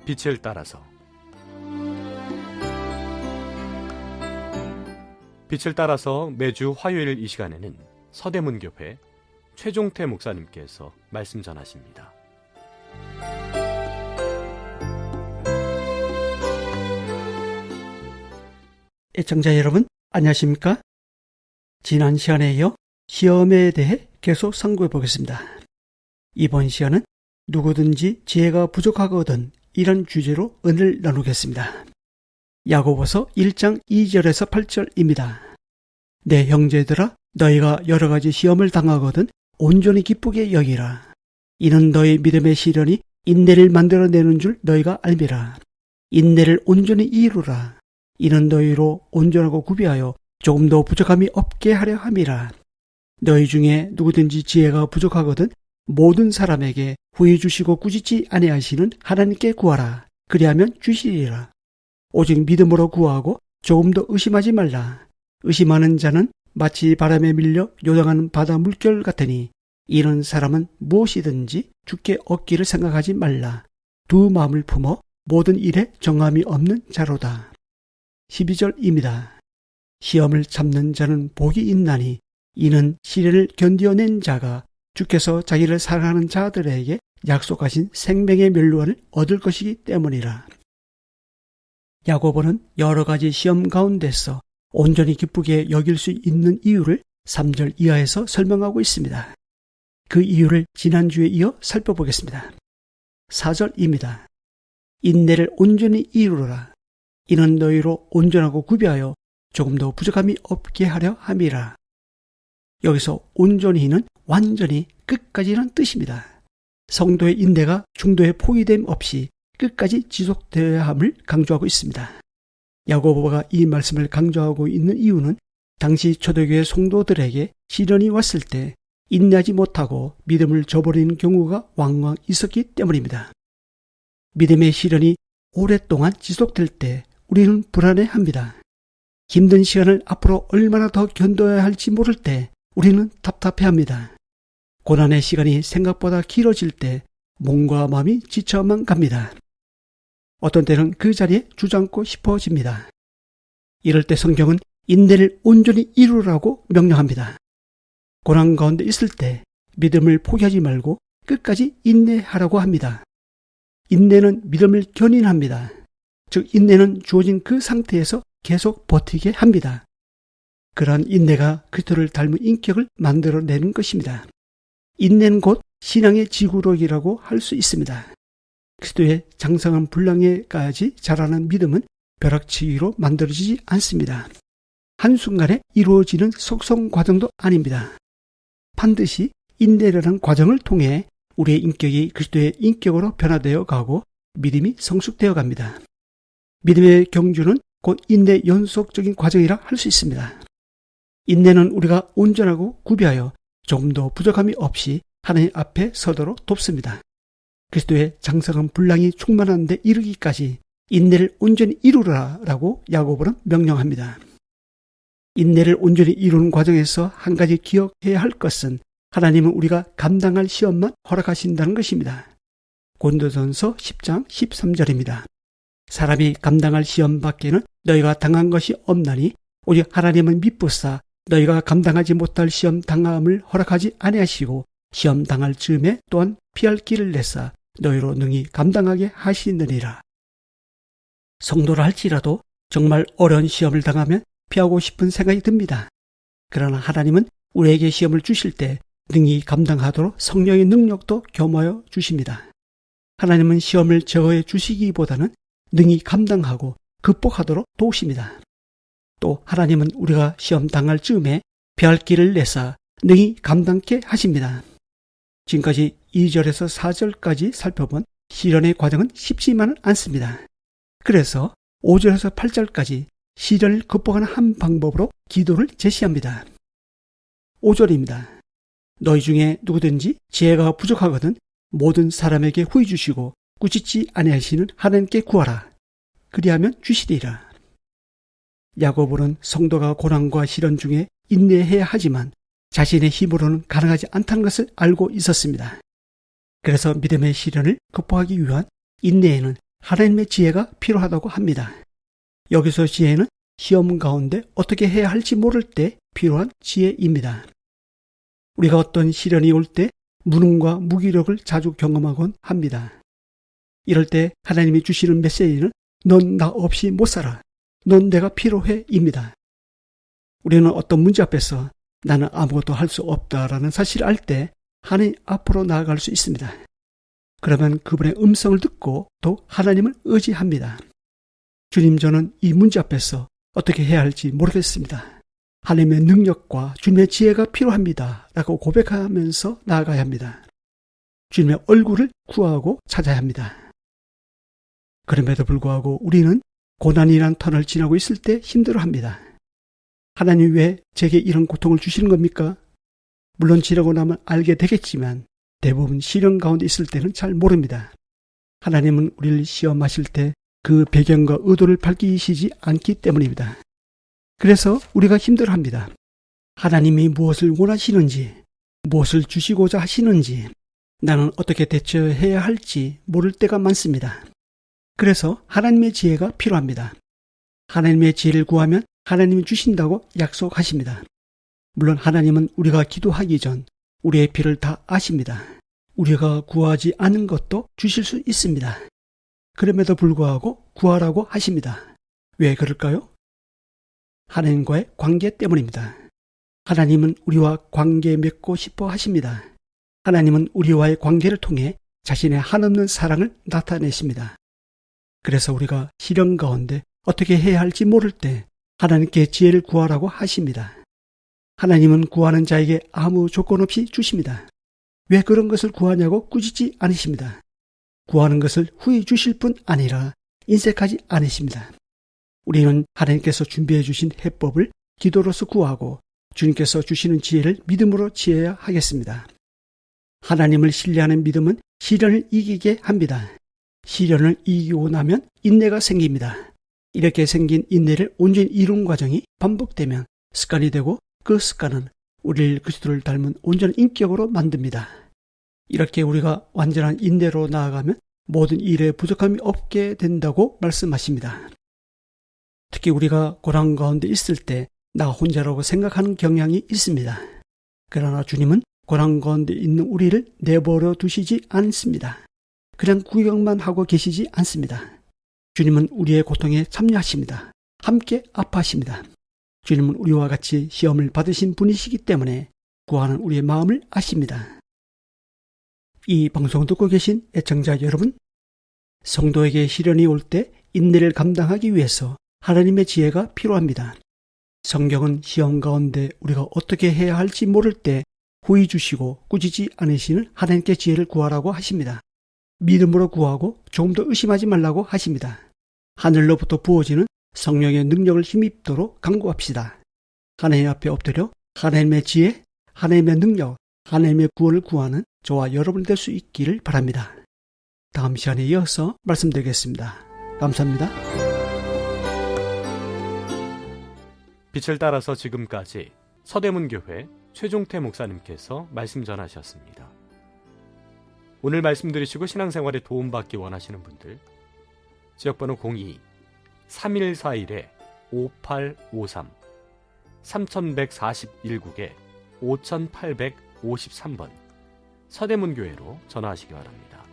빛을 따라서. 빛을 따라서 매주 화요일 이 시간에는 서대문교회 최종태 목사님께서 말씀 전하십니다. 애청자 여러분, 안녕하십니까? 지난 시간에 이어 시험에 대해 계속 상고해 보겠습니다. 이번 시간은 누구든지 지혜가 부족하거든 이런 주제로 은혜를 나누겠습니다. 야고보서 1장 2절에서 8절입니다. 내 형제들아, 너희가 여러 가지 시험을 당하거든 온전히 기쁘게 여기라. 이는 너희 믿음의 시련이 인내를 만들어내는 줄 너희가 알미라. 인내를 온전히 이루라. 이는 너희로 온전하고 구비하여 조금도 부족함이 없게 하려 함이라. 너희 중에 누구든지 지혜가 부족하거든 모든 사람에게 후히 주시고 꾸짖지 아니하시는 하나님께 구하라. 그리하면 주시리라. 오직 믿음으로 구하고 조금도 의심하지 말라. 의심하는 자는 마치 바람에 밀려 요동하는 바다 물결 같으니 이런 사람은 무엇이든지 주께 얻기를 생각하지 말라. 두 마음을 품어 모든 일에 정함이 없는 자로다. 12절입니다. 시험을 참는 자는 복이 있나니 이는 시련을 견디어낸 자가 주께서 자기를 사랑하는 자들에게 약속하신 생명의 멸류관을 얻을 것이기 때문이라. 야고보는 여러 가지 시험 가운데서 온전히 기쁘게 여길 수 있는 이유를 3절 이하에서 설명하고 있습니다. 그 이유를 지난주에 이어 살펴보겠습니다. 4절입니다. 인내를 온전히 이루라. 이는 너희로 온전하고 구비하여 조금도 부족함이 없게 하려 함이라. 여기서 온전히는 완전히 끝까지라는 뜻입니다. 성도의 인내가 중도에 포기됨 없이 끝까지 지속되어야 함을 강조하고 있습니다. 야고보가 이 말씀을 강조하고 있는 이유는 당시 초대교회 성도들에게 시련이 왔을 때 인내하지 못하고 믿음을 저버리는 경우가 왕왕 있었기 때문입니다. 믿음의 시련이 오랫동안 지속될 때 우리는 불안해합니다. 힘든 시간을 앞으로 얼마나 더 견뎌야 할지 모를 때 우리는 답답해합니다. 고난의 시간이 생각보다 길어질 때 몸과 마음이 지쳐만 갑니다. 어떤 때는 그 자리에 주저앉고 싶어집니다. 이럴 때 성경은 인내를 온전히 이루라고 명령합니다. 고난 가운데 있을 때 믿음을 포기하지 말고 끝까지 인내하라고 합니다. 인내는 믿음을 견인합니다. 즉 인내는 주어진 그 상태에서 계속 버티게 합니다. 그러한 인내가 그리스도를 닮은 인격을 만들어내는 것입니다. 인내는 곧 신앙의 지구력이라고 할 수 있습니다. 그리스도의 장성한 분량에까지 자라는 믿음은 벼락치기로 만들어지지 않습니다. 한순간에 이루어지는 속성 과정도 아닙니다. 반드시 인내라는 과정을 통해 우리의 인격이 그리스도의 인격으로 변화되어 가고 믿음이 성숙되어 갑니다. 믿음의 경주는 곧 인내의 연속적인 과정이라 할 수 있습니다. 인내는 우리가 온전하고 구비하여 조금도 부족함이 없이 하나님 앞에 서도록 돕습니다. 그리스도의 장성한 분량이 충만한 데 이르기까지 인내를 온전히 이루라라고 야고보는 명령합니다. 인내를 온전히 이루는 과정에서 한 가지 기억해야 할 것은 하나님은 우리가 감당할 시험만 허락하신다는 것입니다. 고린도전서 10장 13절입니다. 사람이 감당할 시험 밖에는 너희가 당한 것이 없나니 오직 하나님은 미쁘사 너희가 감당하지 못할 시험 당함을 허락하지 아니하시고 시험 당할 즈음에 또한 피할 길을 내사 너희로 능히 감당하게 하시느니라. 성도라 할지라도 정말 어려운 시험을 당하면 피하고 싶은 생각이 듭니다. 그러나 하나님은 우리에게 시험을 주실 때 능히 감당하도록 성령의 능력도 겸하여 주십니다. 하나님은 시험을 제어해 주시기보다는 능히 감당하고 극복하도록 도우십니다. 또 하나님은 우리가 시험 당할 즈음에 피할 길을 내사 능히 감당케 하십니다. 지금까지 2절에서 4절까지 살펴본 시련의 과정은 쉽지만은 않습니다. 그래서 5절에서 8절까지 시련을 극복하는 한 방법으로 기도를 제시합니다. 5절입니다. 너희 중에 누구든지 지혜가 부족하거든 모든 사람에게 후히 주시고 꾸짖지 아니하시는 하나님께 구하라. 그리하면 주시리라. 야고보는 성도가 고난과 시련 중에 인내해야 하지만 자신의 힘으로는 가능하지 않다는 것을 알고 있었습니다. 그래서 믿음의 시련을 극복하기 위한 인내에는 하나님의 지혜가 필요하다고 합니다. 여기서 지혜는 시험 가운데 어떻게 해야 할지 모를 때 필요한 지혜입니다. 우리가 어떤 시련이 올 때 무능과 무기력을 자주 경험하곤 합니다. 이럴 때 하나님이 주시는 메시지는 넌 나 없이 못 살아. 넌 내가 필요해 입니다. 우리는 어떤 문제 앞에서 나는 아무것도 할 수 없다라는 사실을 알 때 하나님 앞으로 나아갈 수 있습니다. 그러면 그분의 음성을 듣고 또 하나님을 의지합니다. 주님, 저는 이 문제 앞에서 어떻게 해야 할지 모르겠습니다. 하나님의 능력과 주님의 지혜가 필요합니다. 라고 고백하면서 나아가야 합니다. 주님의 얼굴을 구하고 찾아야 합니다. 그럼에도 불구하고 우리는 고난이란 터널을 지나고 있을 때 힘들어합니다. 하나님 왜 제게 이런 고통을 주시는 겁니까? 물론 지나고 나면 알게 되겠지만 대부분 시련 가운데 있을 때는 잘 모릅니다. 하나님은 우리를 시험하실 때 그 배경과 의도를 밝히시지 않기 때문입니다. 그래서 우리가 힘들어합니다. 하나님이 무엇을 원하시는지, 무엇을 주시고자 하시는지, 나는 어떻게 대처해야 할지 모를 때가 많습니다. 그래서 하나님의 지혜가 필요합니다. 하나님의 지혜를 구하면 하나님이 주신다고 약속하십니다. 물론 하나님은 우리가 기도하기 전 우리의 필요를 다 아십니다. 우리가 구하지 않은 것도 주실 수 있습니다. 그럼에도 불구하고 구하라고 하십니다. 왜 그럴까요? 하나님과의 관계 때문입니다. 하나님은 우리와 관계 맺고 싶어 하십니다. 하나님은 우리와의 관계를 통해 자신의 한없는 사랑을 나타내십니다. 그래서 우리가 시련 가운데 어떻게 해야 할지 모를 때 하나님께 지혜를 구하라고 하십니다. 하나님은 구하는 자에게 아무 조건 없이 주십니다. 왜 그런 것을 구하냐고 꾸짖지 않으십니다. 구하는 것을 후히 주실 뿐 아니라 인색하지 않으십니다. 우리는 하나님께서 준비해 주신 해법을 기도로서 구하고 주님께서 주시는 지혜를 믿음으로 지어야 하겠습니다. 하나님을 신뢰하는 믿음은 시련을 이기게 합니다. 시련을 이기고 나면 인내가 생깁니다. 이렇게 생긴 인내를 온전히 이룬 과정이 반복되면 습관이 되고 그 습관은 우리를 그리스도를 닮은 온전한 인격으로 만듭니다. 이렇게 우리가 완전한 인내로 나아가면 모든 일에 부족함이 없게 된다고 말씀하십니다. 특히 우리가 고난 가운데 있을 때 나 혼자라고 생각하는 경향이 있습니다. 그러나 주님은 고난 가운데 있는 우리를 내버려 두시지 않습니다. 그냥 구경만 하고 계시지 않습니다. 주님은 우리의 고통에 참여하십니다. 함께 아파하십니다. 주님은 우리와 같이 시험을 받으신 분이시기 때문에 구하는 우리의 마음을 아십니다. 이 방송 듣고 계신 애청자 여러분, 성도에게 시련이 올 때 인내를 감당하기 위해서 하나님의 지혜가 필요합니다. 성경은 시험 가운데 우리가 어떻게 해야 할지 모를 때 후히 주시고 꾸짖지 않으시는 하나님께 지혜를 구하라고 하십니다. 믿음으로 구하고 조금 더 의심하지 말라고 하십니다. 하늘로부터 부어지는 성령의 능력을 힘입도록 간구합시다. 하나님 앞에 엎드려 하나님의 지혜, 하나님의 능력, 하나님의 구원을 구하는 저와 여러분 될 수 있기를 바랍니다. 다음 시간에 이어서 말씀드리겠습니다. 감사합니다. 빛을 따라서 지금까지 서대문교회 최종태 목사님께서 말씀 전하셨습니다. 오늘 말씀 들으시고 신앙생활에 도움받기 원하시는 분들, 지역번호 02-3141-5853 3141국에 5853번 서대문교회로 전화하시기 바랍니다.